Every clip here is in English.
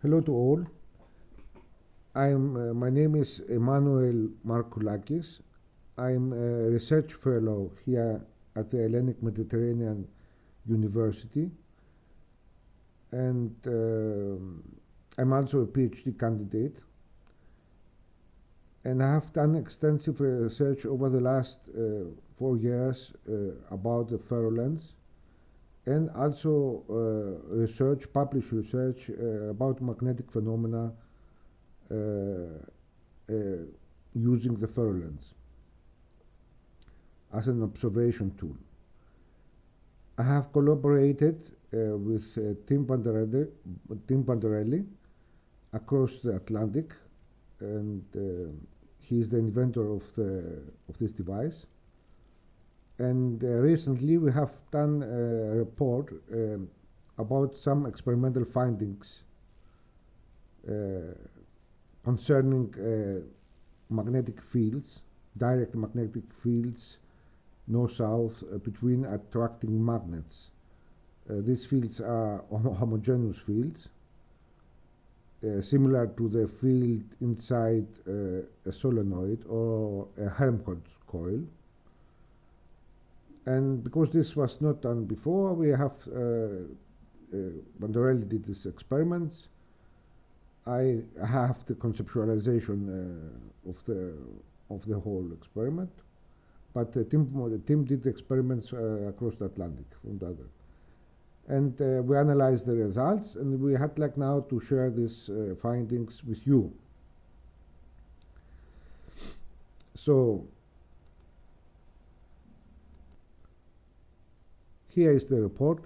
Hello to all. My name is Emmanouil Markoulakis. I'm a research fellow here at the Hellenic Mediterranean University, and I'm also a PhD candidate. And I have done extensive research over the last 4 years about the ferrolens, and also published research about magnetic phenomena uh, uh, using the ferrolens as an observation tool. I have collaborated with Timm Vanderelli across the Atlantic, and he is the inventor of this device. And recently we have done a report about some experimental findings concerning magnetic fields, direct magnetic fields, north-south, between attracting magnets. These fields are homogeneous fields, similar to the field inside a solenoid or a Helmholtz coil. And because this was not done before, we have Vanderelli did these experiments. I have the conceptualization of the whole experiment, but Timm did the experiments across the Atlantic from the other. And we analyzed the results, and we had like now to share these findings with you. So here is the report.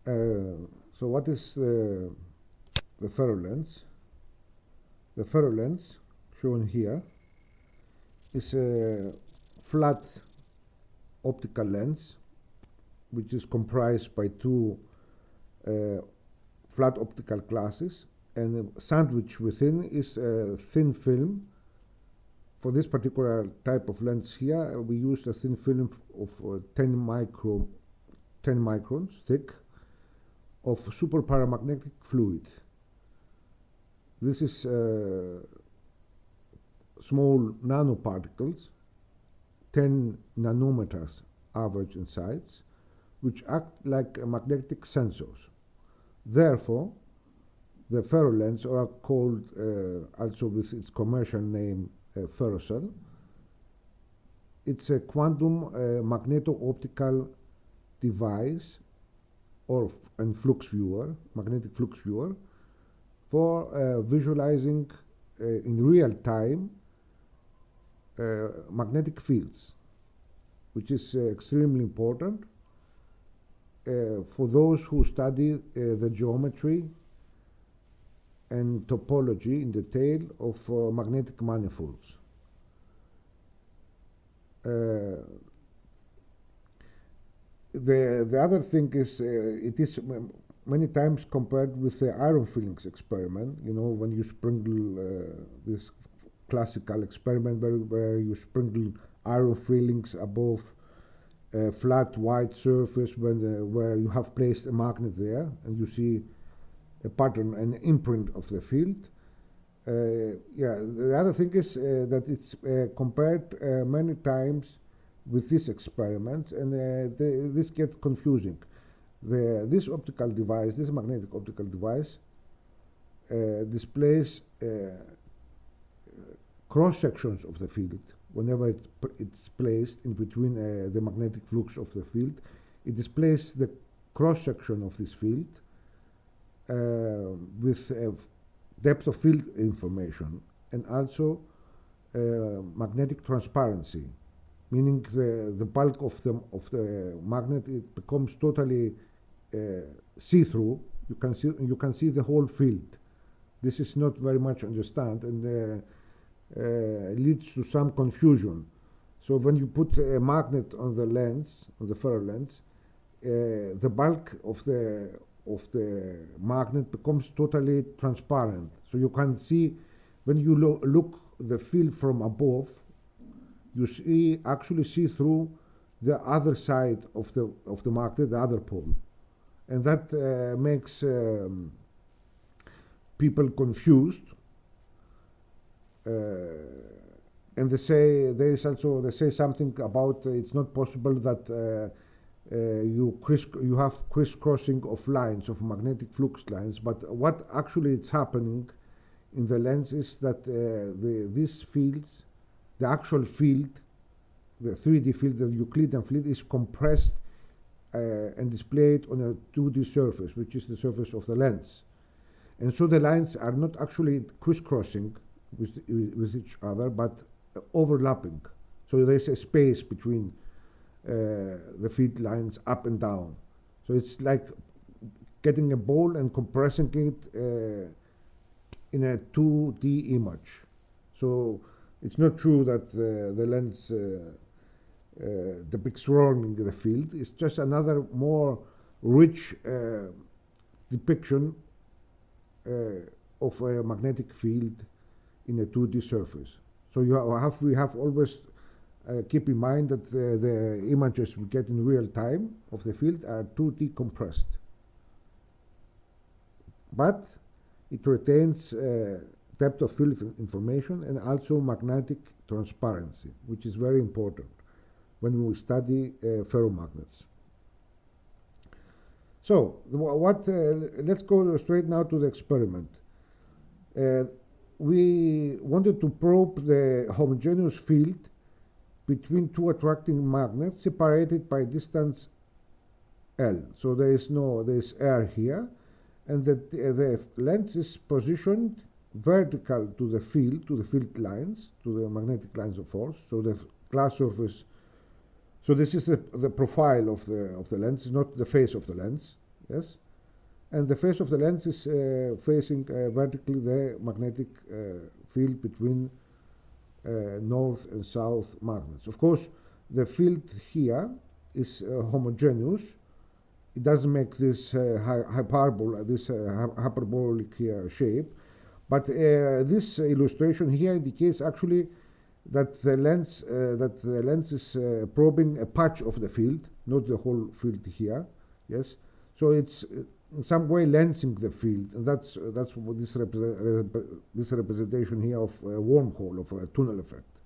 So what is the ferrolens? The ferrolens, shown here, is a flat optical lens which is comprised by two flat optical glasses, and sandwiched within is a thin film. For this particular type of lens here, we used a thin film of 10 microns thick of superparamagnetic fluid. This is small nanoparticles, 10 nanometers average in size, which act like magnetic sensors. Therefore, the ferrolens, or called also with its commercial name Ferrocell, it's a quantum magneto-optical device and flux viewer, magnetic flux viewer, for visualizing in real time magnetic fields, which is extremely important for those who study the geometry and topology in detail of magnetic manifolds. The other thing is it is many times compared with the iron fillings experiment. You know, when you sprinkle this classical experiment where you sprinkle iron fillings above a flat white surface where you have placed a magnet there, and you see a pattern, an imprint of the field. The other thing is that it's compared many times with these experiments, and this gets confusing. This optical device, this magnetic optical device, displays cross sections of the field. Whenever it's placed in between the magnetic flux of the field, it displays the cross section of this field with depth of field information, and also magnetic transparency, meaning the bulk of the magnet, it becomes totally see-through. You can see the whole field. This is not very much understood, and leads to some confusion. So when you put a magnet on the lens, on the ferrolens, the bulk of the magnet becomes totally transparent. So you can see, when you look the field from above, you actually see through the other side of the magnet, the other pole, and that makes people confused, and they say something about it's not possible that you have crisscrossing of lines, of magnetic flux lines, but what actually is happening in the lens is that these fields, the actual field, the 3D field, the Euclidean field, is compressed and displayed on a 2D surface, which is the surface of the lens. And so the lines are not actually crisscrossing with each other, but overlapping. So there's a space between the field lines up and down. So it's like getting a ball and compressing it in a 2D image. So it's not true that the lens depicts rolling the field. It's just another more rich depiction of a magnetic field in a 2D surface. So we have always keep in mind that the images we get in real time of the field are 2D compressed. But it retains depth of field information and also magnetic transparency, which is very important when we study ferromagnets. So let's go straight now to the experiment. We wanted to probe the homogeneous field between two attracting magnets separated by distance L. So there's air here, and the lens is positioned vertical to the field lines, to the magnetic lines of force. So the glass surface. So this is the profile of the lens, not the face of the lens. Yes, and the face of the lens is facing vertically the magnetic field between north and south magnets. Of course, the field here is homogeneous. It doesn't make this hyperbolic shape, but this illustration here indicates actually that the lens is probing a patch of the field, not the whole field here. Yes, so it's in some way lensing the field, and that's what this representation here of a wormhole, of a tunnel effect.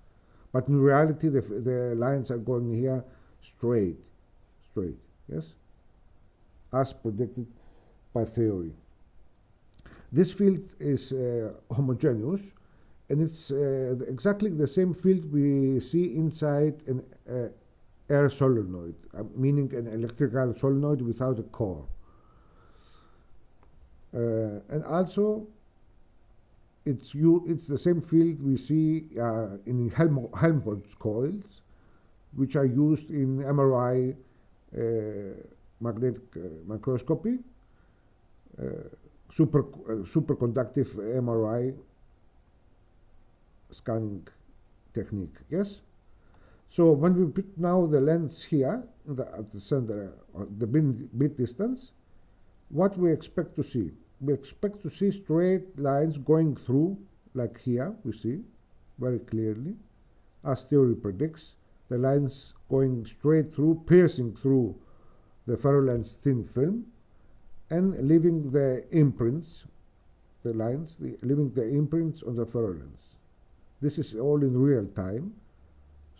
But in reality, the lines are going here straight. Yes, as predicted by theory. This field is homogeneous, and it's exactly the same field we see inside an air solenoid, meaning an electrical solenoid without a core. And also, it's the same field we see in Helmholtz coils, which are used in MRI magnetic microscopy, superconductive MRI scanning technique. Yes. So when we put now the lens here at the center, the bit distance, what we expect to see? We expect to see straight lines going through, like here we see very clearly, as theory predicts, the lines going straight through, piercing through the ferrolens thin film, and leaving the imprints, the lines, leaving the imprints on the ferrolens. This is all in real time.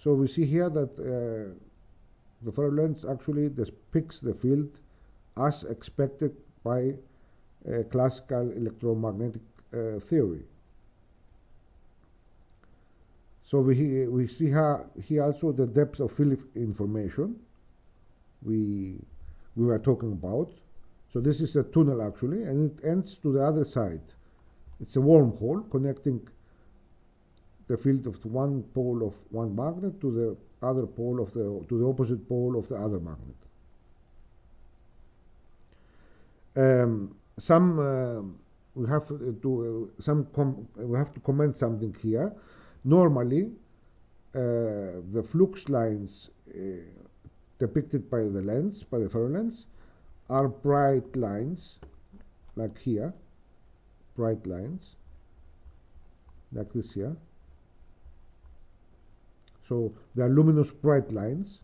So we see here that the ferrolens actually depicts the field as expected by classical electromagnetic theory. So we see here also the depth of field information we were talking about. So this is a tunnel actually, and it ends to the other side. It's a wormhole connecting the field of one pole of one magnet to the other pole to the opposite pole of the other magnet. We have to comment something here. Normally, the flux lines depicted by the lens, by the ferrolens, are bright lines, like here, bright lines, like this here. So they are luminous bright lines.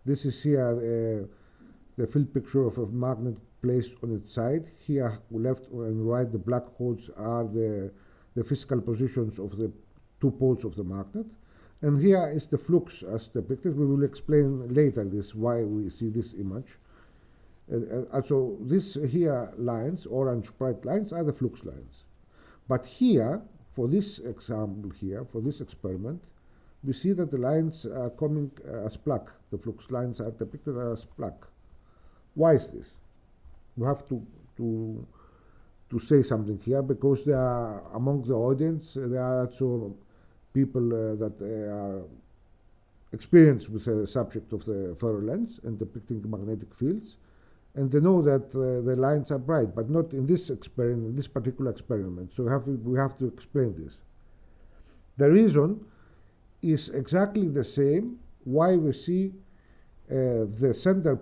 This is here the field picture of a magnet placed on its side. Here, left and right, the black holes are the physical positions of the two poles of the magnet. And here is the flux as depicted. We will explain later this, why we see this image. Also, these here lines, orange bright lines, are the flux lines. But here, for this example here, for this experiment, we see that the lines are coming as black. The flux lines are depicted as black. Why is this? We have to say something here, because there are, among the audience, there are also people that are experienced with the subject of the ferrolens and depicting magnetic fields, and they know that the lines are bright, but not in this experiment, this particular experiment. So we have to explain this. The reason is exactly the same why we see the center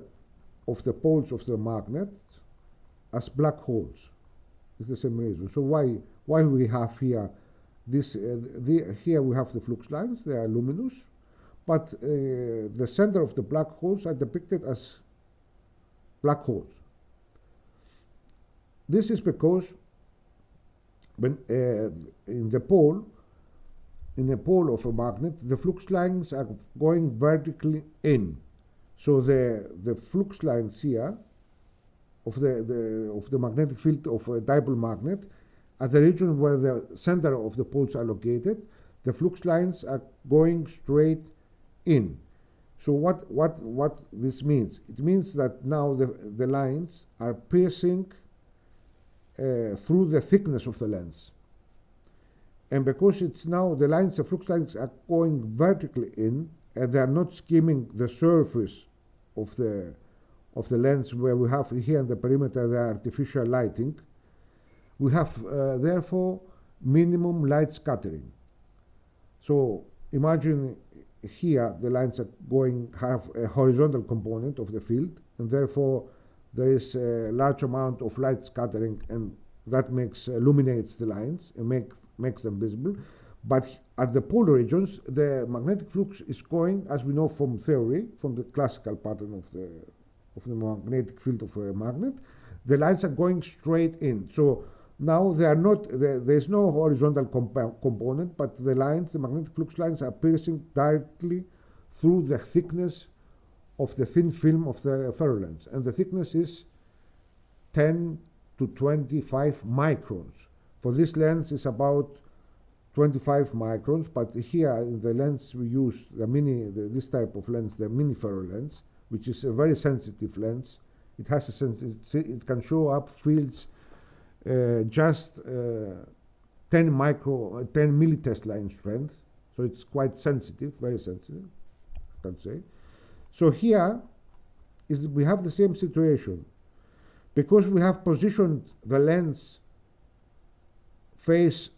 of the poles of the magnet as black holes. It's the same reason. So why we have here this? Here we have the flux lines; they are luminous, but the center of the black holes are depicted as black holes. This is because when in a pole of a magnet, the flux lines are going vertically in. So the flux lines here of the magnetic field of a dipole magnet, at the region where the center of the poles are located, the flux lines are going straight in. So what this means? It means that now the lines are piercing through the thickness of the lens. And because it's now the lines, the flux lines are going vertically in, and they are not skimming the surface of the lens, where we have here in the perimeter the artificial lighting, we have therefore minimum light scattering. So imagine here the lines are have a horizontal component of the field, and therefore there is a large amount of light scattering, and that illuminates the lines and makes them visible. But at the pole regions, the magnetic flux is going, as we know from theory, from the classical pattern of the magnetic field of a magnet, the lines are going straight in. So now they are not, there is no horizontal component, but the magnetic flux lines are piercing directly through the thickness of the thin film of the ferrolens. And the thickness is 10 to 25 microns. For this lens is about 25 microns, but here in the lens we use this type of lens, the mini ferrolens, which is a very sensitive lens. It has it can show up fields just 10 millitesla in strength, so it's quite sensitive, very sensitive, I can say. So here we have the same situation, because we have positioned the lens face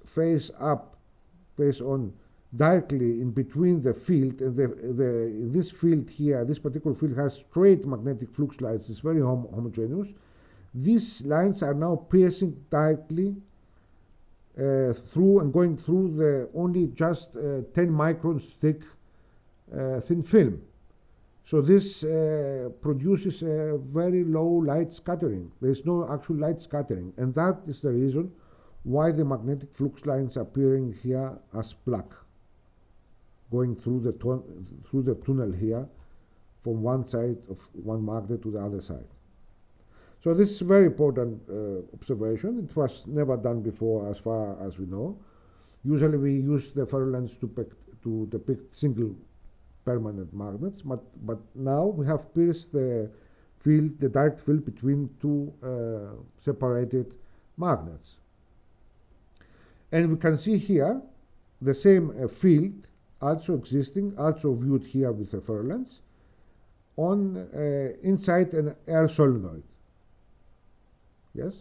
on directly in between the field, and this field here, this particular field has straight magnetic flux lines. It's very homogeneous. These lines are now piercing directly through and going through the only just 10 microns thick thin film. So this produces a very low light scattering. There is no actual light scattering, and that is the reason why the magnetic flux lines are appearing here as black, going through the tunnel here from one side of one magnet to the other side. So this is a very important observation. It was never done before, as far as we know. Usually we use the ferrolens to depict single permanent magnets, but now we have pierced the direct field between two separated magnets. And we can see here the same field also existing, also viewed here with the ferrolens, inside an air solenoid. Yes,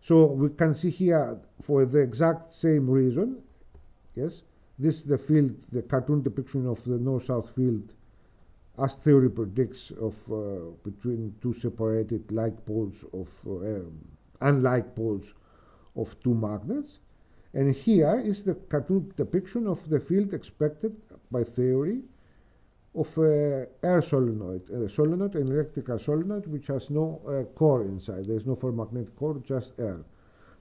so we can see here, for the exact same reason, yes, this is the field, the cartoon depiction of the north-south field, as theory predicts, of between two separated unlike poles of two magnets. And here is the cartoon depiction of the field expected by theory of air solenoid, solenoid, an electrical solenoid, which has no core inside. There is no ferromagnetic core, just air.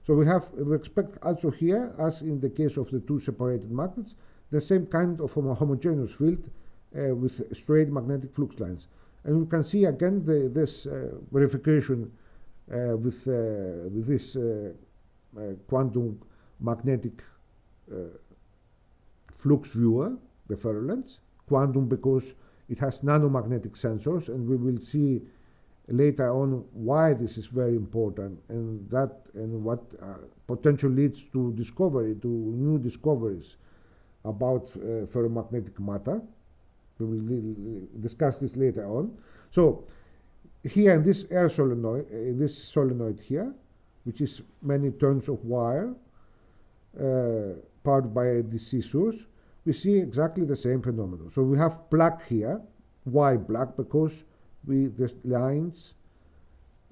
So we expect also here, as in the case of the two separated magnets, the same kind of homogeneous field with straight magnetic flux lines. And we can see again this verification with this quantum magnetic flux viewer, the ferrolens. Quantum because it has nanomagnetic sensors, and we will see later on why this is very important, and what potential leads to new discoveries about ferromagnetic matter. We will discuss this later on. So here in this air solenoid, here, which is many turns of wire powered by a DC source, we see exactly the same phenomenon. So we have black here. Why black? Because the lines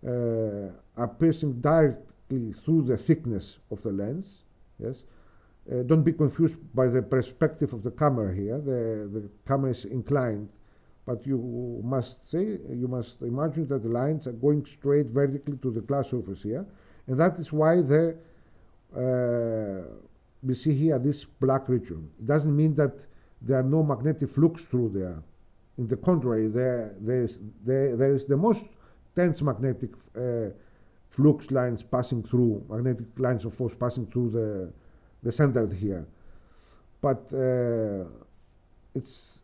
are piercing directly through the thickness of the lens. Yes. Don't be confused by the perspective of the camera here. The camera is inclined, but you must imagine that the lines are going straight vertically to the glass surface here, and that is why we see here this black region. It doesn't mean that there are no magnetic flux through there. In the contrary, there is the most dense magnetic flux lines passing through, magnetic lines of force passing through the center here. But it's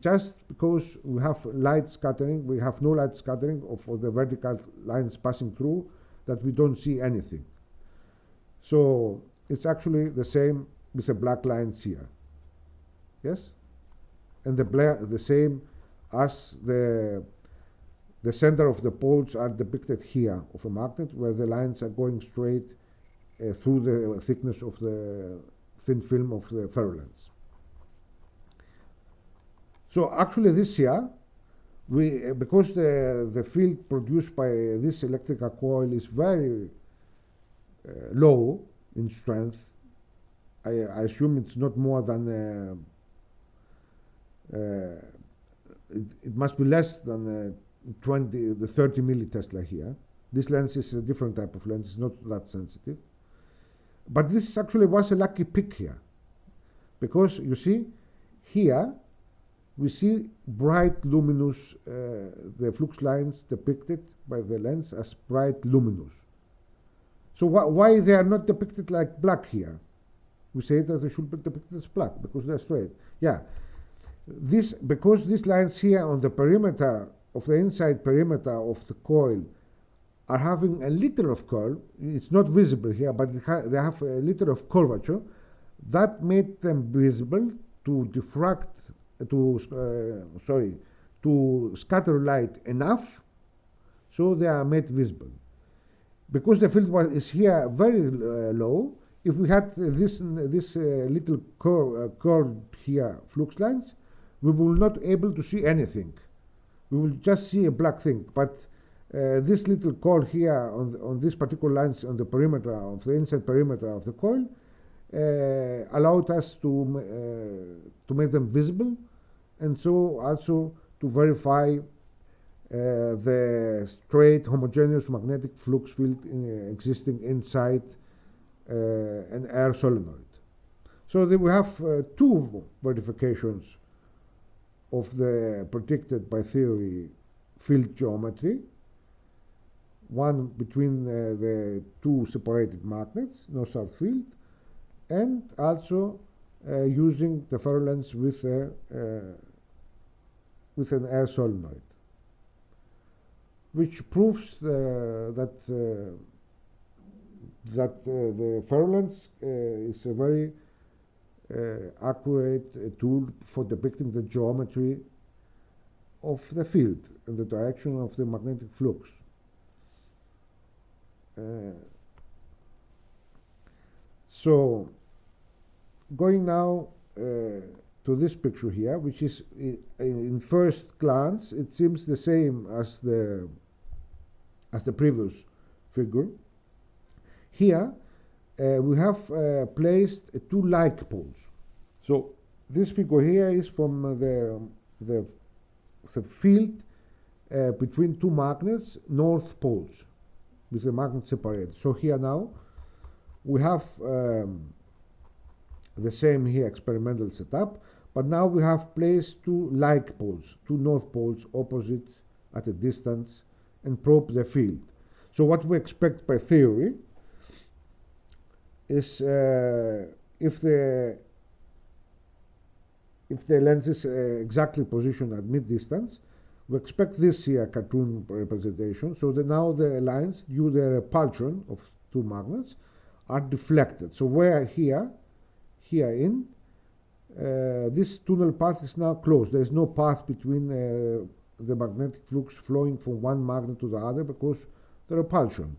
just because we have light scattering, we have no light scattering of the vertical lines passing through, that we don't see anything. So it's actually the same with the black lines here. Yes? And the same as the center of the poles are depicted here of a magnet, where the lines are going straight through the thickness of the thin film of the ferrolens. So actually this here, because the field produced by this electrical coil is very low in strength, I assume it's not more than it must be less than 30 millitesla here. This lens is a different type of lens, it's not that sensitive. But this actually was a lucky pick here, because you see here we see bright luminous, the flux lines depicted by the lens as bright luminous. So why they are not depicted like black here? We say that they should be depicted as black because they're straight. Yeah, because these lines here on the perimeter of the inside perimeter of the coil are having a little of curl. It's not visible here, but they have a little of curvature. That made them visible to diffract, to scatter light enough, so they are made visible. Because the field is here very low, if we had this little curved here flux lines, we will not able to see anything. We will just see a black thing. But this little curve here on this particular lines on the perimeter of the inside perimeter of the coil allowed us to make them visible, and so also to verify the straight homogeneous magnetic flux field existing inside an air solenoid. So we have two verifications of the predicted by theory field geometry, one between the two separated magnets, north-south field, and also using the ferrolens with an air solenoid, which proves that the ferrolens is a very accurate tool for depicting the geometry of the field and the direction of the magnetic flux. So going now to this picture here, which is in first glance it seems the same as the previous figure. Here we have placed two like poles. So this figure here is from the the field between two magnets, north poles, with the magnet separated. So here now we have the same here experimental setup, but now we have placed two like poles, two north poles opposite at a distance, and probe the field. So what we expect by theory is if the lens is exactly positioned at mid-distance, we expect this here cartoon representation. So that now the lines, due to the repulsion of two magnets, are deflected. So where here in this tunnel path is now closed. There is no path between the magnetic flux flowing from one magnet to the other because the repulsion.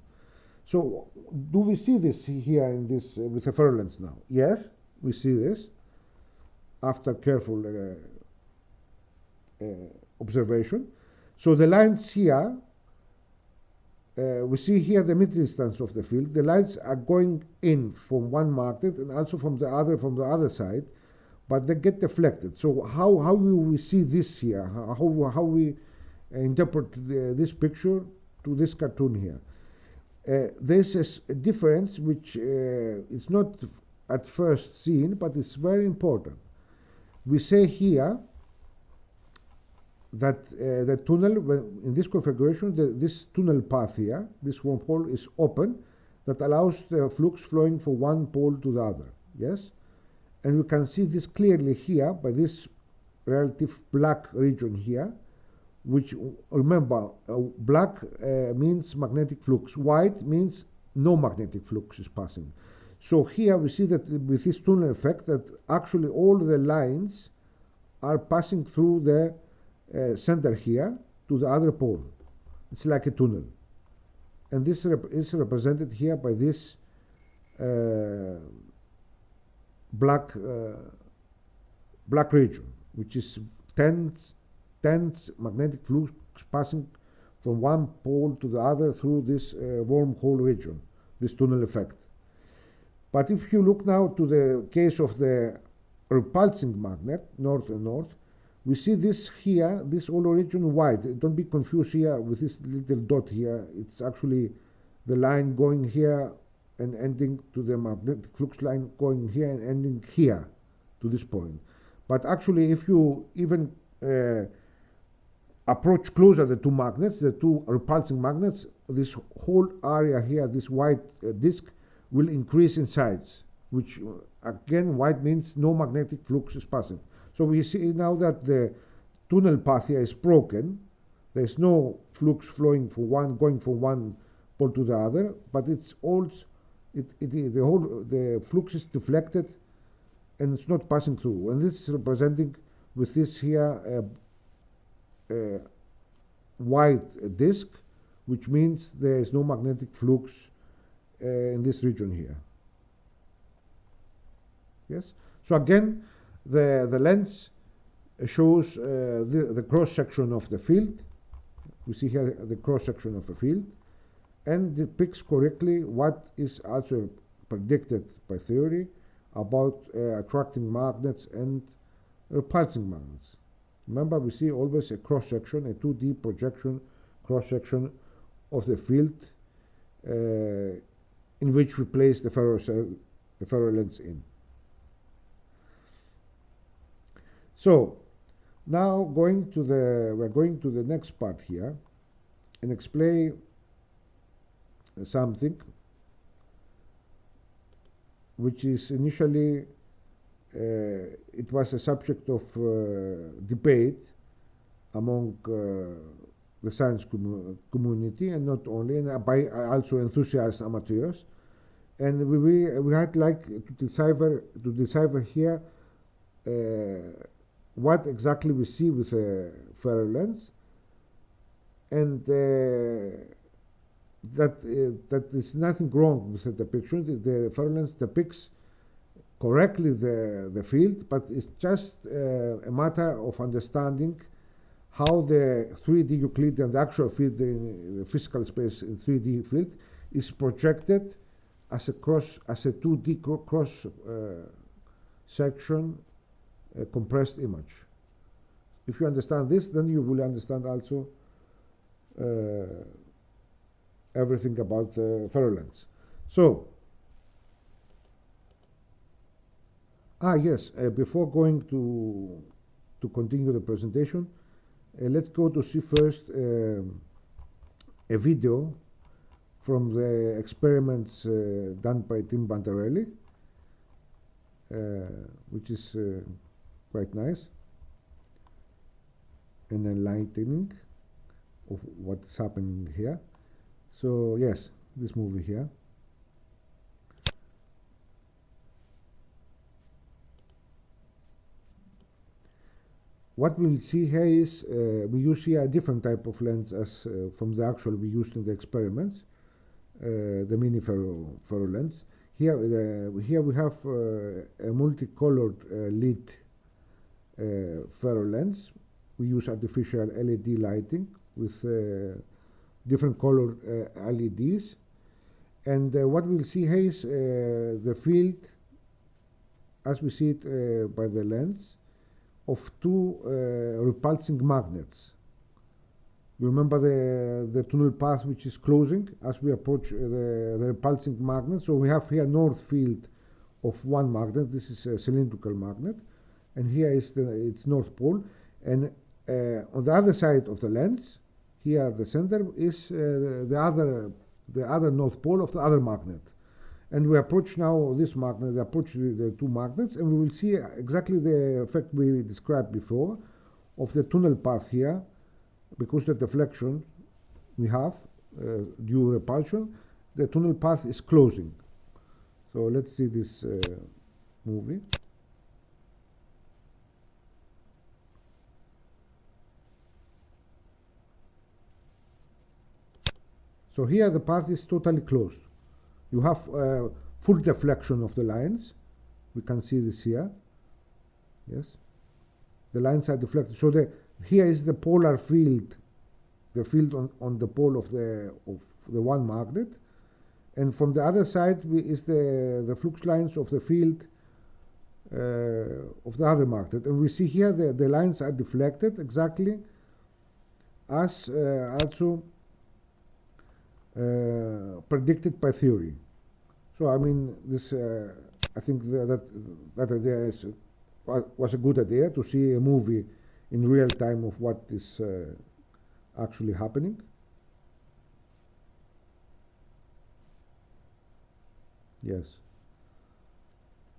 So do we see this here in this with the ferrolens now? Yes, we see this after careful observation. So the lines here, we see here the mid distance of the field. The lines are going in from one magnet and also from the other side, but they get deflected. So how will we see this here? How we interpret this picture to this cartoon here? There's a difference which is not at first seen, but it's very important. We say here that the tunnel, in this configuration, this tunnel path here, this wormhole is open, that allows the flux flowing from one pole to the other. Yes? And we can see this clearly here by this relative black region here, which, remember, black means magnetic flux. White means no magnetic flux is passing. So here we see that with this tunnel effect that actually all the lines are passing through the center here to the other pole. It's like a tunnel. And this is represented here by this black region, which is tense magnetic flux passing from one pole to the other through this wormhole region, this tunnel effect. But if you look now to the case of the repulsing magnet, north and north, we see this here, this whole region white. Don't be confused here with this little dot here. It's actually the line going here and ending to the magnetic flux line going here and ending here to this point. But actually, if you even approach closer the two magnets, the two repulsing magnets, this whole area here, this white disk, will increase in size, which again, white means no magnetic flux is passing. So we see now that the tunnel path here is broken. There is no flux flowing going from one pole to the other, but it's all the flux is deflected and it's not passing through. And this is representing with this here white disk, which means there is no magnetic flux in this region here. Yes. So again, the lens shows the cross section of the field. We see here the cross section of the field, and depicts correctly what is also predicted by theory about attracting magnets and repulsing magnets. Remember, we see always a cross section, a 2D projection cross section of the field in which we place the ferrolens in. So now we're going to the next part here and explain something which is initially it was a subject of debate among the science community, and not only, and by also enthusiast amateurs. And we had like to decipher here what exactly we see with a ferrolens, and that is nothing wrong with the depiction. The ferrolens depicts correctly the field, but it's just a matter of understanding how the 3D Euclidean, the actual field in the physical space in 3D field is projected as a 2D cross section compressed image. If you understand this, then you will understand also everything about ferrolens. So, yes, before going to continue the presentation, let's go to see first a video from the experiments done by Timm Vanderelli, which is quite nice and enlightening of what's happening here. So yes, this movie here. What we'll see here is we use here a different type of lens as from the actual we used in the experiments, the mini ferrolens. Here we have a multicolored lit ferrolens. We use artificial LED lighting with different colored LEDs, and what we'll see here is the field as we see it by the lens of two repulsing magnets. You remember the tunnel path which is closing as we approach the repulsing magnet. So we have here north field of one magnet. This is a cylindrical magnet, and here is its north pole. And on the other side of the lens, here at the center, is the other north pole of the other magnet. And we approach now this magnet, we approach the two magnets, and we will see exactly the effect we described before of the tunnel path here, because the deflection we have due repulsion, the tunnel path is closing. So let's see this movie. So here the path is totally closed. You have full deflection of the lines. We can see this here. Yes, the lines are deflected. So here is the polar field, the field on the pole of the one magnet, and from the other side is the flux lines of the field of the other magnet. And we see here the lines are deflected exactly as also predicted by theory. So I mean, this I think that idea was a good idea, to see a movie in real time of what is actually happening. Yes.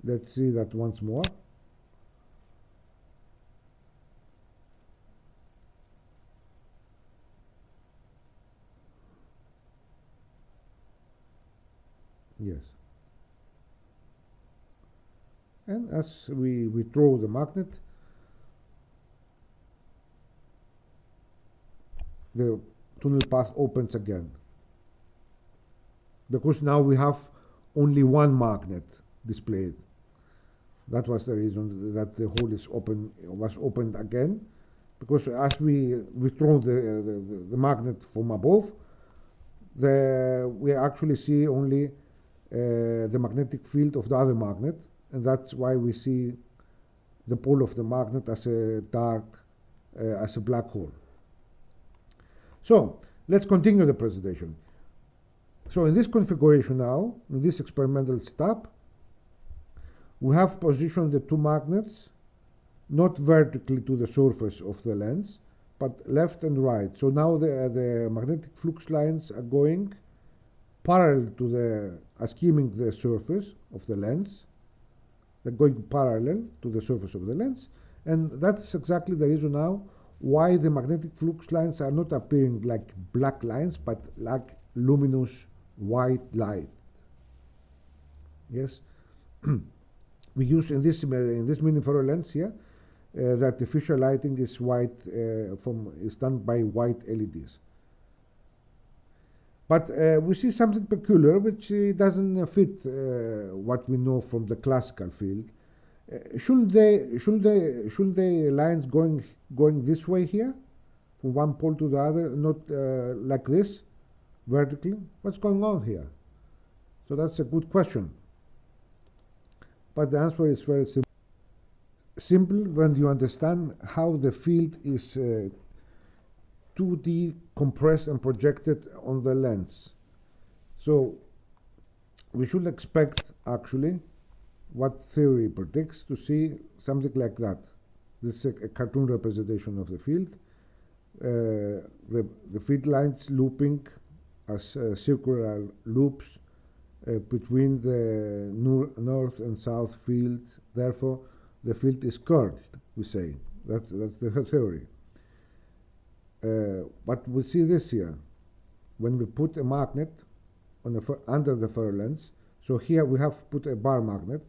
Let's see that once more. Yes. And as we throw the magnet, the tunnel path opens again, because now we have only one magnet displayed. That was the reason that the hole was opened again, because as we throw the magnet from above, we actually see only the magnetic field of the other magnet, and that's why we see the pole of the magnet as a dark, as a black hole. So let's continue the presentation. So in this configuration now, in this experimental step, we have positioned the two magnets not vertically to the surface of the lens, but left and right. So now the magnetic flux lines are going parallel to skimming the surface of the lens. They're going parallel to the surface of the lens, and that's exactly the reason now why the magnetic flux lines are not appearing like black lines, but like luminous white light. Yes. We use in this mini ferrolens here, the artificial lighting is white, is done by white LEDs. But we see something peculiar, which doesn't fit what we know from the classical field. Shouldn't the lines going this way here, from one pole to the other, not like this, vertically? What's going on here? So that's a good question. But the answer is very simple. simple when you understand how the field is 2D compressed and projected on the lens. So we should expect actually what theory predicts to see something like that. This is a cartoon representation of the field. The field lines looping as circular loops between the north and south fields. Therefore, the field is curved, we say. That's the theory. But we see this here. When we put a magnet on under the ferrolens, so here we have put a bar magnet.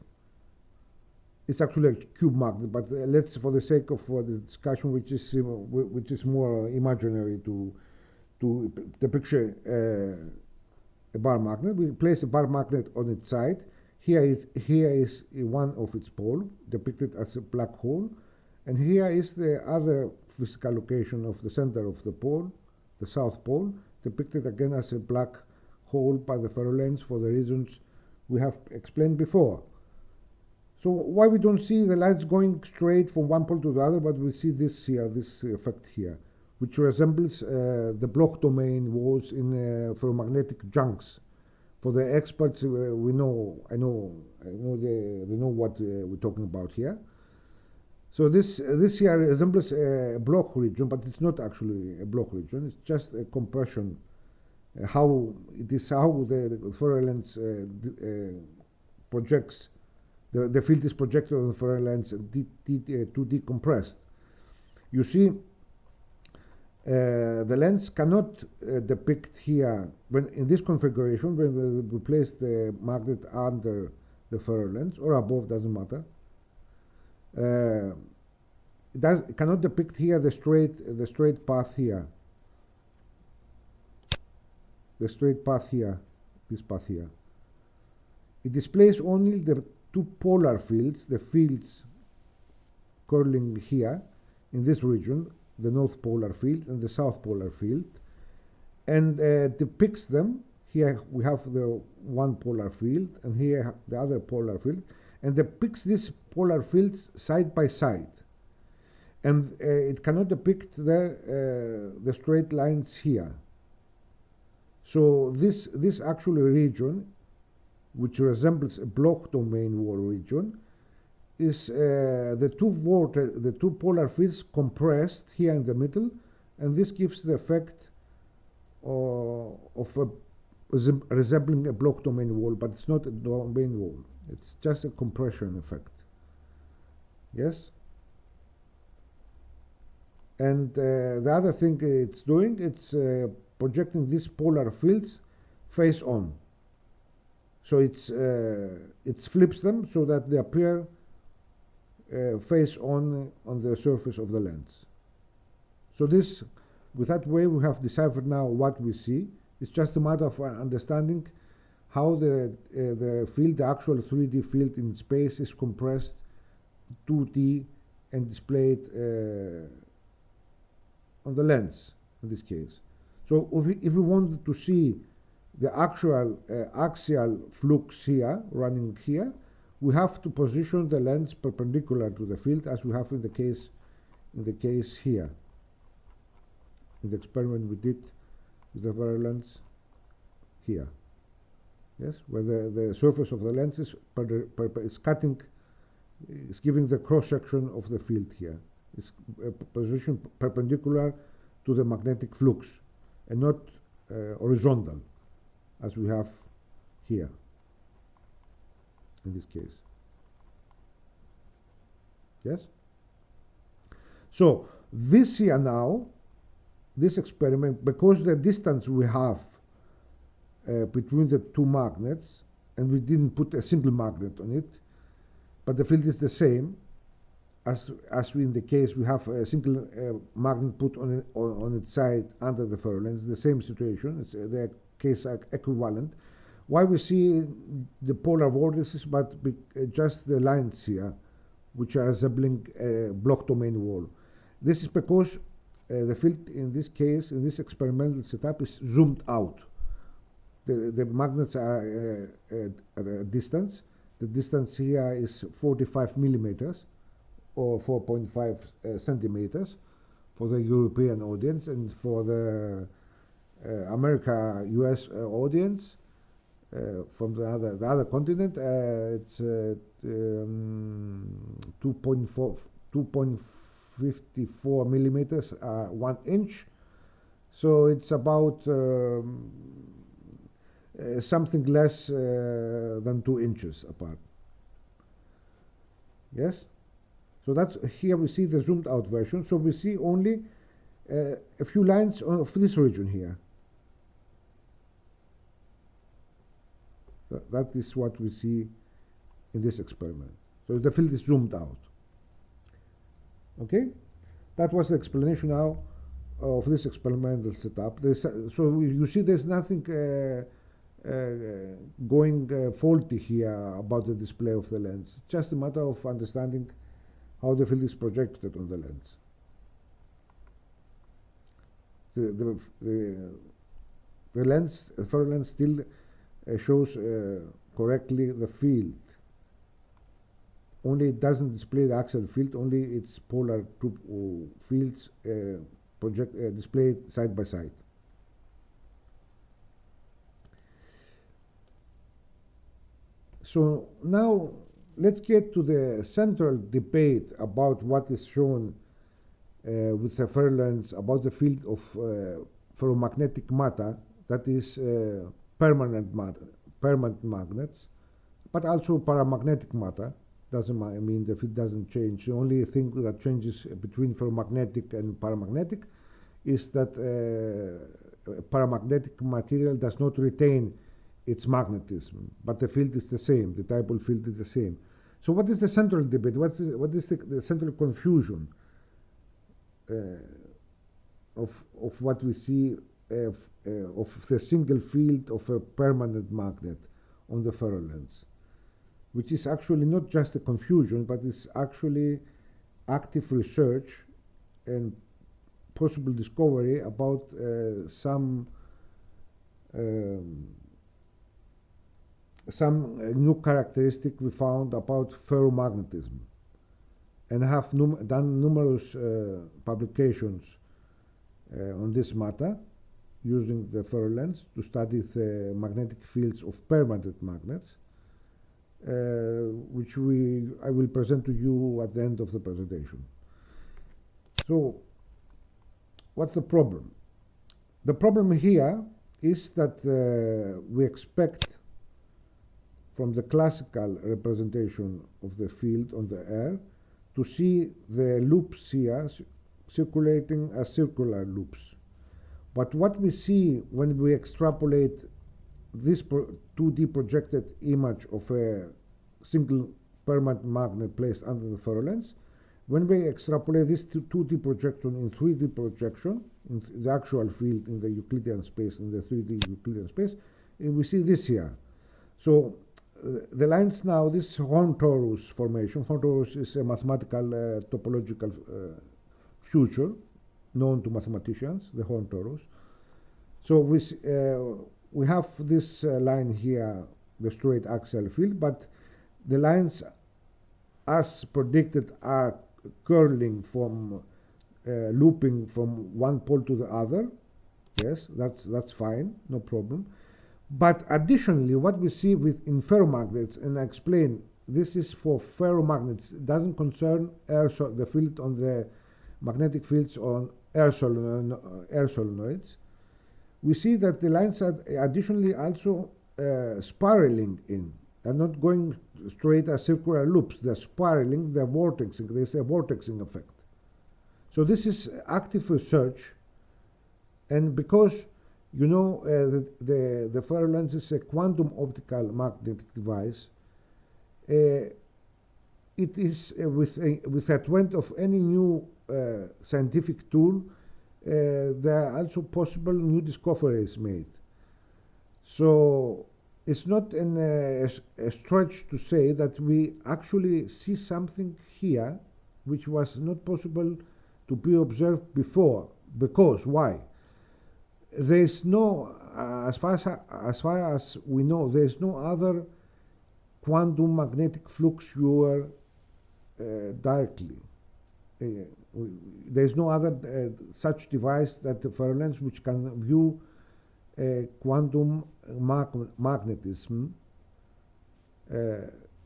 It's actually a cube magnet, but let's, for the sake of the discussion, which is more imaginary to picture a bar magnet, we place a bar magnet on its side. Here is one of its poles, depicted as a black hole, and here is the other physical location of the center of the pole, the south pole, depicted again as a black hole by the ferrolens for the reasons we have explained before. So why we don't see the lights going straight from one pole to the other, but we see this here, this effect here, which resembles the Bloch domain walls in ferromagnetic junks. For the experts, I know they know what we're talking about here. So this here resembles a Bloch region, but it's not actually a Bloch region. It's just a compression. How the ferrolens projects. The field is projected on the ferrolens to decompressed. You see, the lens cannot depict here, when in this configuration, when we place the magnet under the ferrolens or above, doesn't matter. It cannot depict here the straight path here. The straight path here, this path here. It displays only the two polar fields, the fields curling here in this region, the north polar field and the south polar field, and depicts them. Here we have the one polar field and here the other polar field, and depicts these polar fields side by side. And it cannot depict the straight lines here. So this actually region, which resembles a Bloch domain wall region, is the two polar fields compressed here in the middle, and this gives the effect of resembling a Bloch domain wall, but it's not a domain wall. It's just a compression effect. Yes? And the other thing it's doing, it's projecting these polar fields face on. So it flips them so that they appear face on the surface of the lens. So with that way, we have deciphered now what we see. It's just a matter of understanding how the field, the actual 3D field in space, is compressed 2D and displayed on the lens in this case. So if we wanted to see the actual axial flux here, running here, we have to position the lens perpendicular to the field, as we have in the case here, in the experiment we did with the ferrolens here. Yes, where the surface of the lens is cutting, is giving the cross section of the field here. It's positioned perpendicular to the magnetic flux, and not horizontal, as we have here in this case. Yes? So this here now, this experiment, because the distance we have between the two magnets, and we didn't put a single magnet on it, but the field is the same, as we in the case we have a single magnet put on its side under the ferrolens, the same situation, it's the case equivalent. Why we see the polar vortices, but just the lines here, which are resembling a Bloch domain wall. This is because the field in this case, in this experimental setup, is zoomed out. The magnets are at a distance. The distance here is 45 millimeters or 4.5 centimeters for the European audience, and for the US audience from the other continent, it's 2.54 millimeters, 1 inch. So it's about something less than 2 inches apart. Yes? So that's here we see the zoomed out version. So we see only a few lines of this region here. That is what we see in this experiment. So the field is zoomed out. Okay? That was the explanation now of this experimental setup. So you see there's nothing going faulty here about the display of the lens. It's just a matter of understanding how the field is projected on the lens. The lens, the ferrolens still shows correctly the field. Only it doesn't display the axial field, only its polar two fields displayed side by side. So now let's get to the central debate about what is shown with the ferrolens about the field of ferromagnetic matter, that is permanent magnets, but also paramagnetic matter. Doesn't mean the field doesn't change. The only thing that changes between ferromagnetic and paramagnetic is that paramagnetic material does not retain its magnetism, but the field is the same. The dipole field is the same. So what is the central debate? What is the central confusion of what we see of the single field of a permanent magnet on the ferrolens, which is actually not just a confusion, but is actually active research and possible discovery about some new characteristic we found about ferromagnetism, and have done numerous publications on this matter using the ferrolens to study the magnetic fields of permanent magnets, which I will present to you at the end of the presentation. So what's the problem? The problem here is that we expect from the classical representation of the field on the air to see the loops here circulating as circular loops. But what we see when we extrapolate this 2D projected image of a single permanent magnet placed under the ferrolens, when we extrapolate this 2D projection in 3D projection, in the actual field in the Euclidean space, in the 3D Euclidean space, we see this here. So the lines now, this horn torus formation, horn torus is a mathematical topological feature known to mathematicians, the horn torus. So we have this line here, the straight axial field, but the lines as predicted are curling from looping from one pole to the other. Yes, that's fine, no problem. But additionally, what we see in ferromagnets, and I explain, this is for ferromagnets, it doesn't concern the field on the magnetic fields on air solenoids. We see that the lines are additionally also spiraling in. They're not going straight as circular loops. They're spiraling, they're vortexing. There's a vortexing effect. So this is active research, and because you know the ferrolens is a quantum optical magnetic device, it is with the advent of any new scientific tool, there are also possible new discoveries made. So it's not a stretch to say that we actually see something here which was not possible to be observed before. Because why? There is no, as far as we know, there is no other quantum magnetic flux viewer directly. There is no other such device that the ferrolens which can view quantum magnetism.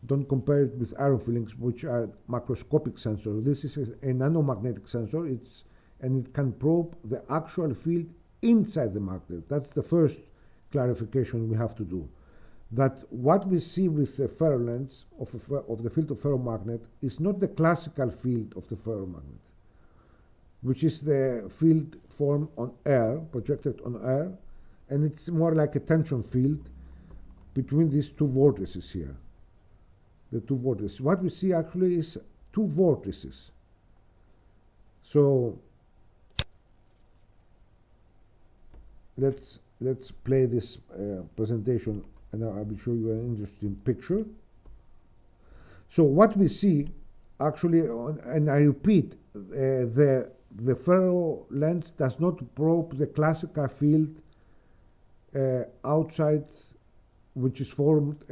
Don't compare it with iron fillings, which are macroscopic sensors. This is a nanomagnetic sensor. And it can probe the actual field inside the magnet. That's the first clarification we have to do. That what we see with the ferrolens of the field of ferromagnet is not the classical field of the ferromagnet, which is the field formed on air, projected on air, and it's more like a tension field between these two vortices here. The two vortices. What we see actually is two vortices. So let's play this presentation, and I will show you an interesting picture. So what we see actually, and I repeat, the ferrolens does not probe the classical field outside, which is formed,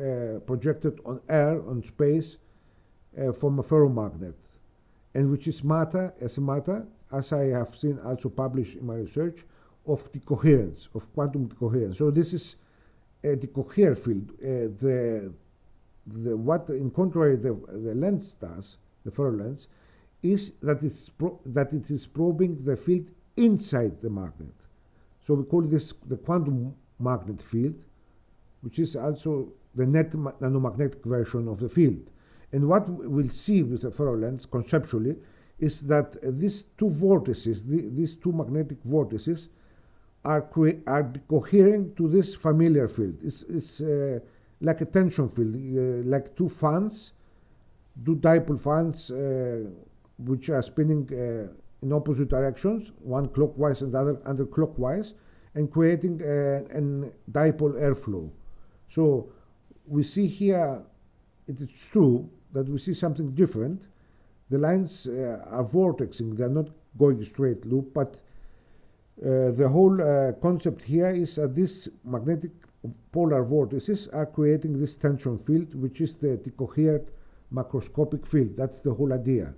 projected on air, on space, from a ferromagnet, and which is matter, as I have seen also published in my research, of decoherence, of quantum decoherence. So this is a decoherent field. What, in contrary, the lens does, the ferrolens, is that it is probing the field inside the magnet. So we call this the quantum magnet field, which is also the net nanomagnetic version of the field. And what we'll see with the ferrolens conceptually is that these two vortices, these two magnetic vortices, are coherent to this familiar field. It's like a tension field, like two fans, two dipole fans, which are spinning in opposite directions, one clockwise and the other anti-clockwise, and creating a dipole airflow. So we see here, it is true that we see something different. The lines are vortexing, they're not going straight loop, but the whole concept here is that these magnetic polar vortices are creating this tension field, which is the decoherent macroscopic field. That's the whole idea.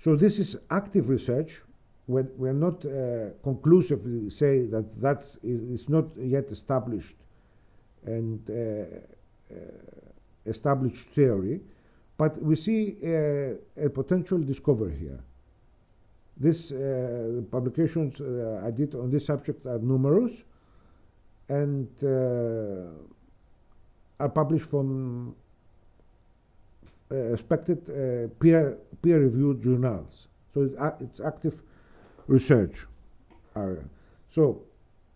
So this is active research. We're not conclusively say that is not yet established and established theory, but we see a potential discovery here. This publications I did on this subject are numerous and are published from respected peer-reviewed journals. So it's active research area. So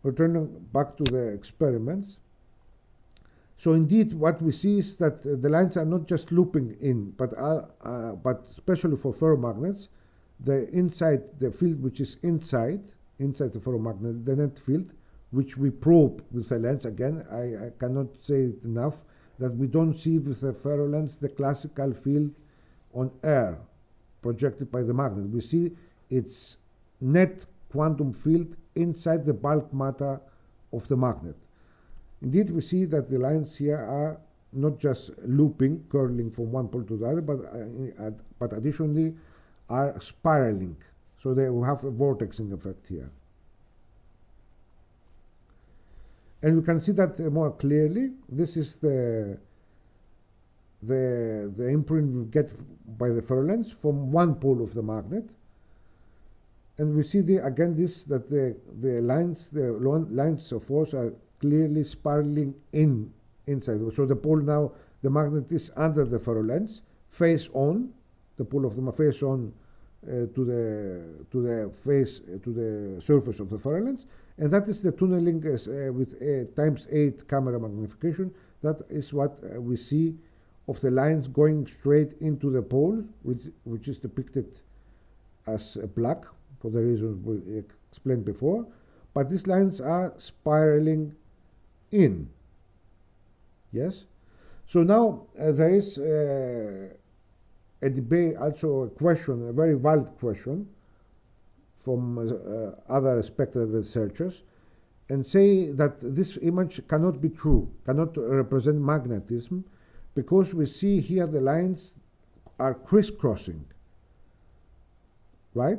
returning back to the experiments. So indeed, what we see is that the lines are not just looping in, but especially for ferromagnets, the field which is inside the ferromagnet, the net field, which we probe with a lens. Again, I cannot say it enough that we don't see with the ferrolens the classical field on air projected by the magnet. We see its net quantum field inside the bulk matter of the magnet. Indeed, we see that the lines here are not just looping, curling from one pole to the other, but additionally are spiraling. So they will have a vortexing effect here. And we can see that more clearly. This is the imprint we get by the ferrolens from one pole of the magnet. And we see again that the lines of force are clearly spiraling inside. So the pole now, the magnet is under the ferrolens, face on, the pole of the face on to the surface of the ferrolens, and that is the tunneling with ×8 camera magnification. That is what we see of the lines going straight into the pole, which is depicted as black for the reasons we explained before. But these lines are spiraling in. Yes. So now there is a debate, also a question, a very valid question from other respected researchers, and say that this image cannot be true, cannot represent magnetism, because we see here the lines are crisscrossing, right?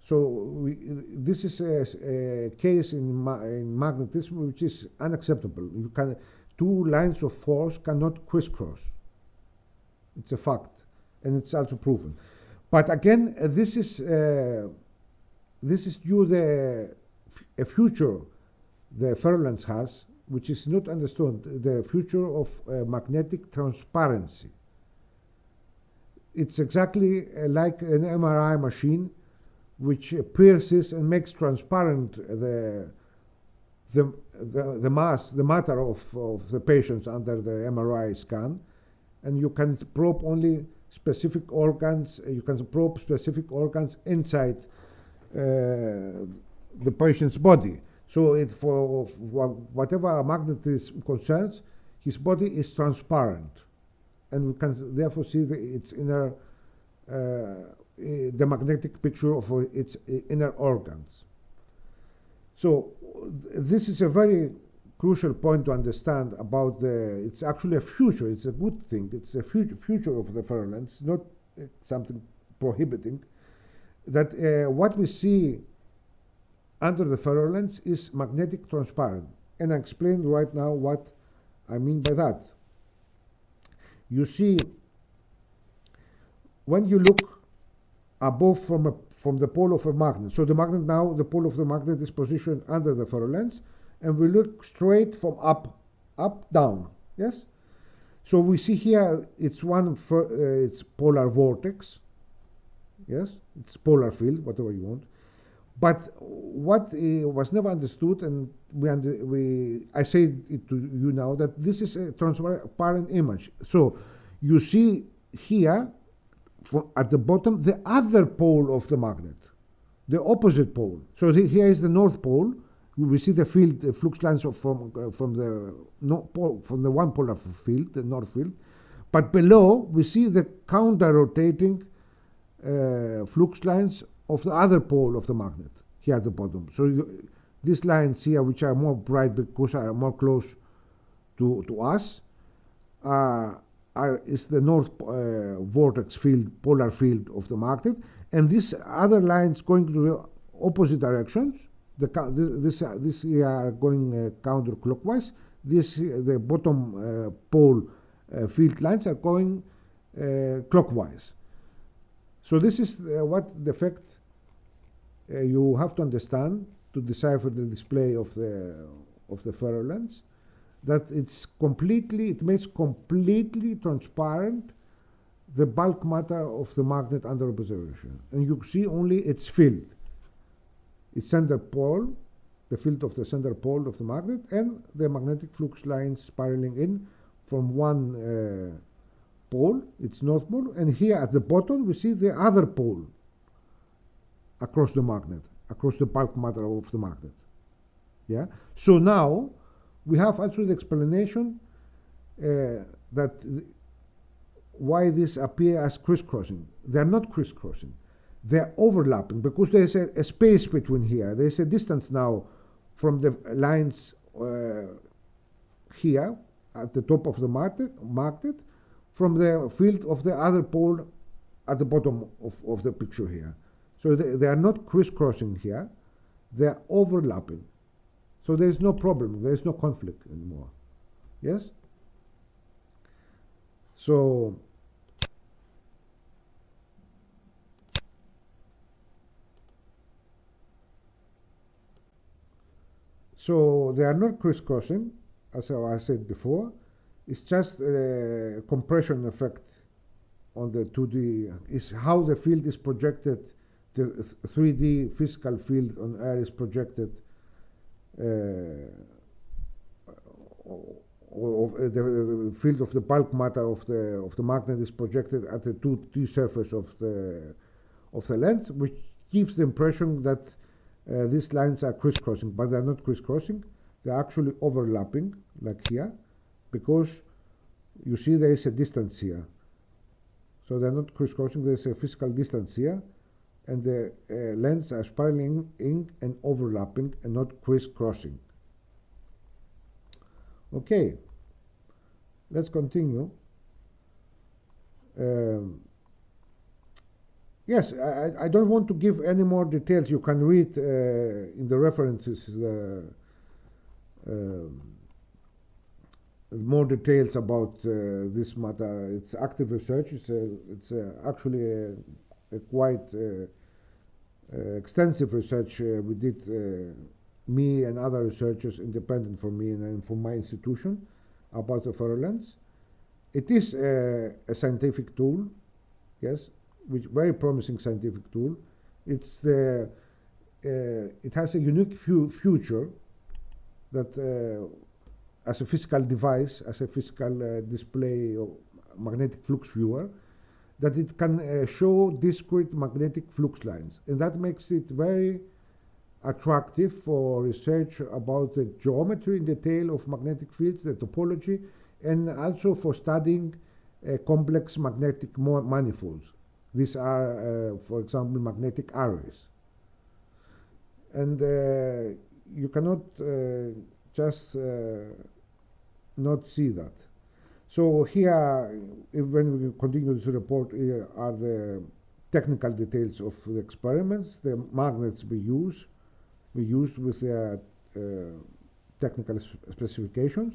So this is a case in magnetism which is unacceptable. Two lines of force cannot crisscross. It's a fact, and it's also proven. But again, this is due a future the ferrolens has, which is not understood, the future of magnetic transparency. It's exactly like an MRI machine, which pierces and makes transparent the mass, the matter of the patients under the MRI scan, and you can probe only specific organs. You can probe specific organs inside the patient's body. So for whatever magnetism concerns, his body is transparent, and we can therefore see its inner, the magnetic picture of its inner organs. So this is a very crucial point to understand about it's actually a future. It's a good thing. It's a future of the ferrolens, not something prohibiting. That what we see under the ferrolens is magnetic transparent. And I explain right now what I mean by that. You see, when you look above from the pole of a magnet, so the magnet now, the pole of the magnet is positioned under the ferrolens, and we look straight from up, down, yes? So we see here it's it's polar vortex, yes? It's polar field, whatever you want. But what was never understood, and I say it to you now, that this is a transparent image. So you see here, at the bottom, the other pole of the magnet, the opposite pole. So here is the north pole. We see the field, the flux lines from the one polar field, the north field. But below, we see the counter-rotating flux lines of the other pole of the magnet here at the bottom. So these lines here, which are more bright because are more close to us, is the north vortex field, polar field of the magnet, and these other lines going to the opposite directions. This here are going counterclockwise. The bottom pole field lines are going clockwise. So this is what the effect you have to understand to decipher the display of the ferrolens, that it makes completely transparent the bulk matter of the magnet under observation, and you see only its field, its center pole, the field of the center pole of the magnet, and the magnetic flux lines spiraling in from one pole, its north pole, and here at the bottom we see the other pole across the magnet, across the bulk matter of the magnet. Yeah. So now we have actually the explanation that why this appear as crisscrossing. They are not crisscrossing. They are overlapping because there is a space between here. There is a distance now from the lines here at the top of the magnet from the field of the other pole at the bottom of the picture here. So they are not crisscrossing here. They are overlapping. So there is no problem. There is no conflict anymore. Yes? So they are not crisscrossing, as I said before. It's just a compression effect on the 2D. Is how the field is projected. The 3D physical field on air is projected. The field of the bulk matter of the magnet is projected at the 2D surface of the lens, which gives the impression that these lines are crisscrossing, but they are not crisscrossing. They are actually overlapping, like here, because you see there is a distance here. So they are not crisscrossing. There is a physical distance here, and the lens are spiraling in and overlapping and not crisscrossing. Okay, let's continue. Yes, I don't want to give any more details. You can read in the references uh, more details about this matter. It's active research. It's actually a quite extensive research we did, me and other researchers independent from me and from my institution, about the ferrolens. It is a scientific tool, yes, which very promising scientific tool. It has a unique future that as a physical device, as a physical display of magnetic flux viewer, that it can show discrete magnetic flux lines. And that makes it very attractive for research about the geometry in detail of magnetic fields, the topology, and also for studying complex magnetic manifolds. These are, for example, magnetic arrays. And you cannot just not see that. So here, when we continue this report, here are the technical details of the experiments, the magnets we used with the technical specifications.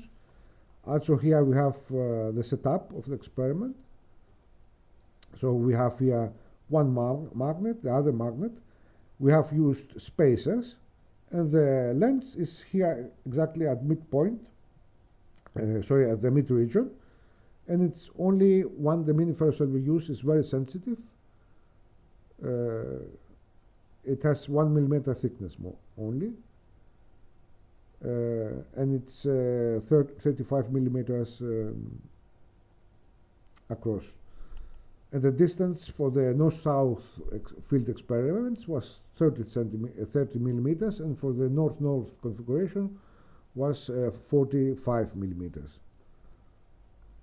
Also here we have the setup of the experiment. So we have here one magnet, the other magnet. We have used spacers, and the lens is here exactly at midpoint, at the mid region, and it's only one, the mini ferrocell we use is very sensitive. It has 1 millimeter thickness only, and it's 35 millimeters across. And the distance for the north-south field experiments was 30 millimeters, and for the north-north configuration was 45 millimeters,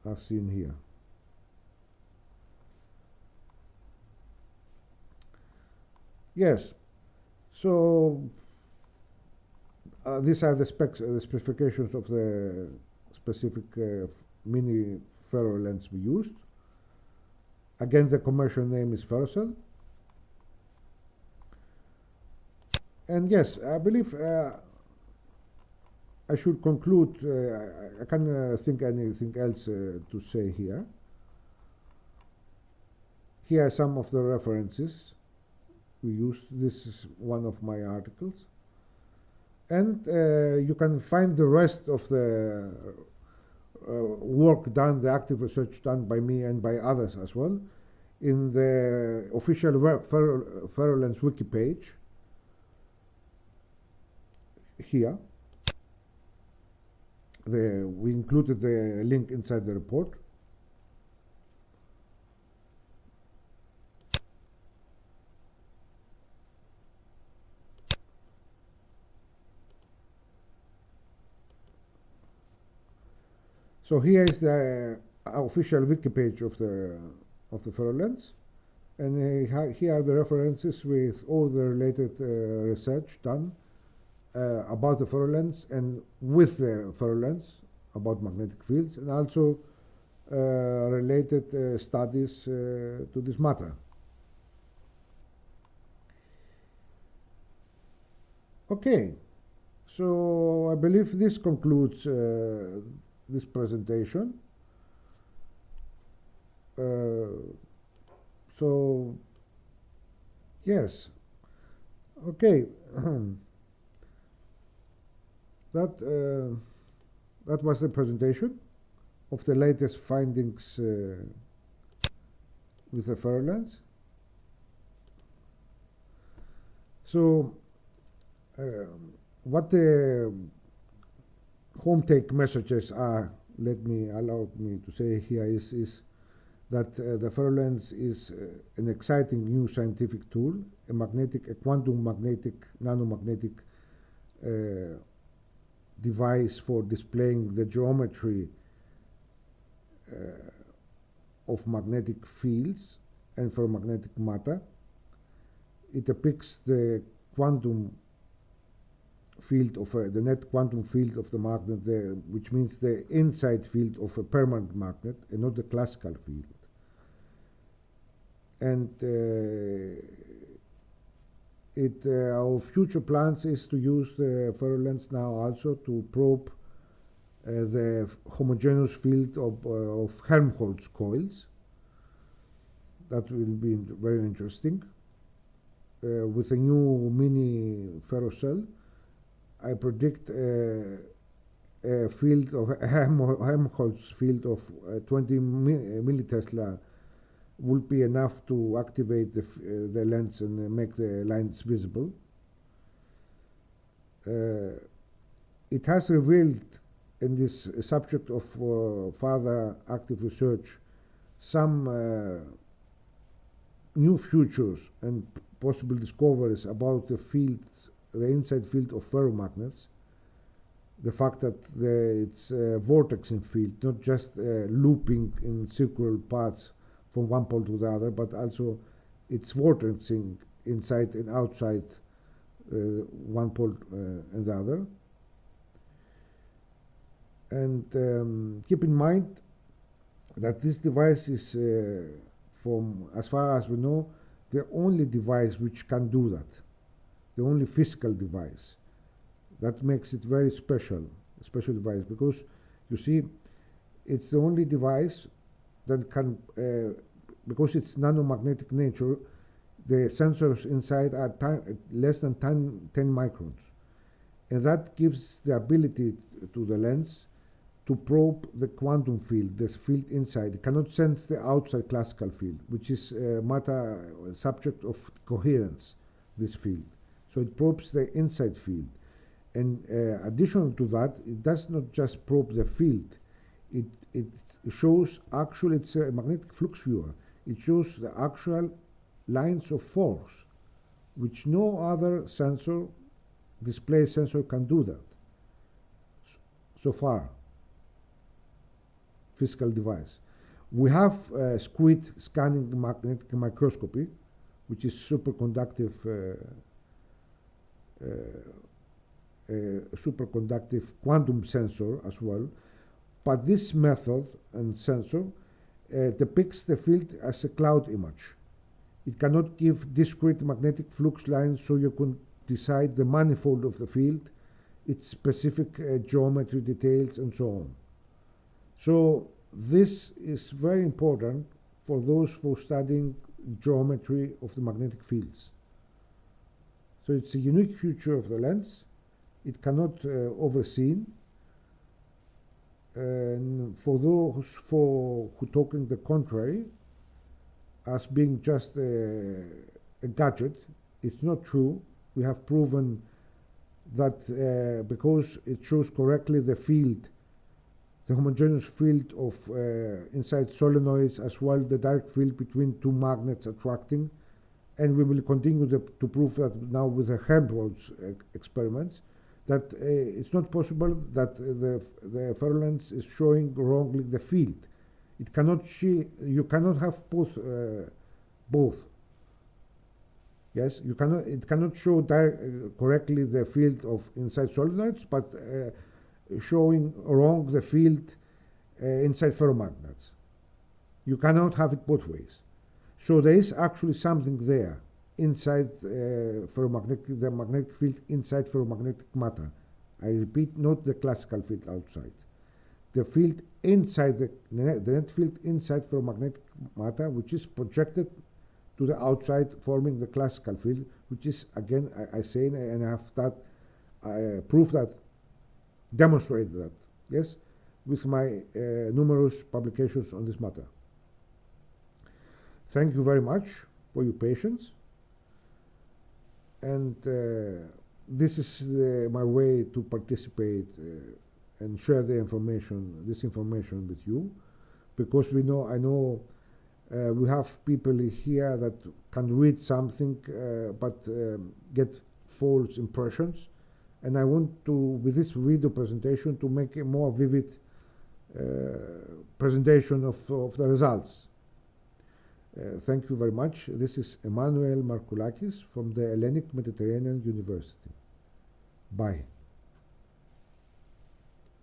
as seen here. Yes, so these are the specs, the specifications of the specific mini ferrolens we used. Again, the commercial name is Ferrocell. And yes, I believe I should conclude. I can't think anything else to say here. Here are some of the references we used. This is one of my articles. And you can find the rest of the work done, the active research done by me and by others as well, in the official ferrolens wiki page here. We included the link inside the report. So here is the official wiki page of the ferrolens, and here are the references with all the related research done about the ferrolens and with the ferrolens about magnetic fields, and also related studies to this matter. Okay, so I believe this concludes this presentation. So yes, okay. That was the presentation of the latest findings with the ferrolens. So what the home take messages are, allow me to say here, is that the ferrolens is an exciting new scientific tool, a quantum magnetic, nanomagnetic device for displaying the geometry of magnetic fields and ferromagnetic matter. It depicts the quantum field of the net quantum field of the magnet, which means the inside field of a permanent magnet and not the classical field. And our future plans is to use the ferrolens now also to probe the homogeneous field of Helmholtz coils. That will be very interesting. With a new mini ferrocell, I predict a field of a Helmholtz field of 20 millitesla will be enough to activate the lens and make the lines visible. It has revealed in this subject of further active research some new futures and possible discoveries about the fields, the inside field of ferromagnets. The fact that it's a vortexing field, not just looping in circular paths from one pole to the other, but also it's vortexing inside and outside one pole and the other. And keep in mind that this device is, from as far as we know, the only device which can do that, the only physical device. That makes it very special device, because you see, it's the only device that can, because it's nanomagnetic nature, the sensors inside are less than 10 microns. And that gives the ability to the lens to probe the quantum field, this field inside. It cannot sense the outside classical field, which is a subject of coherence, this field. So it probes the inside field. And additional to that, it does not just probe the field. It shows, actually, it's a magnetic flux viewer. It shows the actual lines of force, which no other sensor, display sensor, can do that so far. Physical device. We have squid scanning magnetic microscopy, which is superconductive quantum sensor as well. But this method and sensor depicts the field as a cloud image. It cannot give discrete magnetic flux lines, so you can decide the manifold of the field, its specific geometry details, and so on. So this is very important for those who are studying geometry of the magnetic fields. So it's a unique feature of the lens. It cannot overseen. And for those who talking the contrary, as being just a gadget, it's not true. We have proven that because it shows correctly the field, the homogeneous field of inside solenoids, as well the direct field between two magnets attracting, and we will continue to prove that now with the Helmholtz experiments, that it's not possible that the ferrolens is showing wrongly the field. It cannot you cannot have both. Yes, you cannot. It cannot show correctly the field of inside solenoids, but showing wrong the field inside ferromagnets. You cannot have it both ways. So there is actually something there inside the magnetic field inside ferromagnetic matter. I repeat, not the classical field outside. The field inside the net field inside ferromagnetic matter, which is projected to the outside, forming the classical field, which is, again, I say, and I have proof that, demonstrated that, yes, with my numerous publications on this matter. Thank you very much for your patience. And this is my way to participate and share this information with you, because I know we have people here that can read something but get false impressions, and I want to, with this video presentation, to make a more vivid presentation of the results. Thank you very much. This is Emmanouil Markoulakis from the Hellenic Mediterranean University. Bye.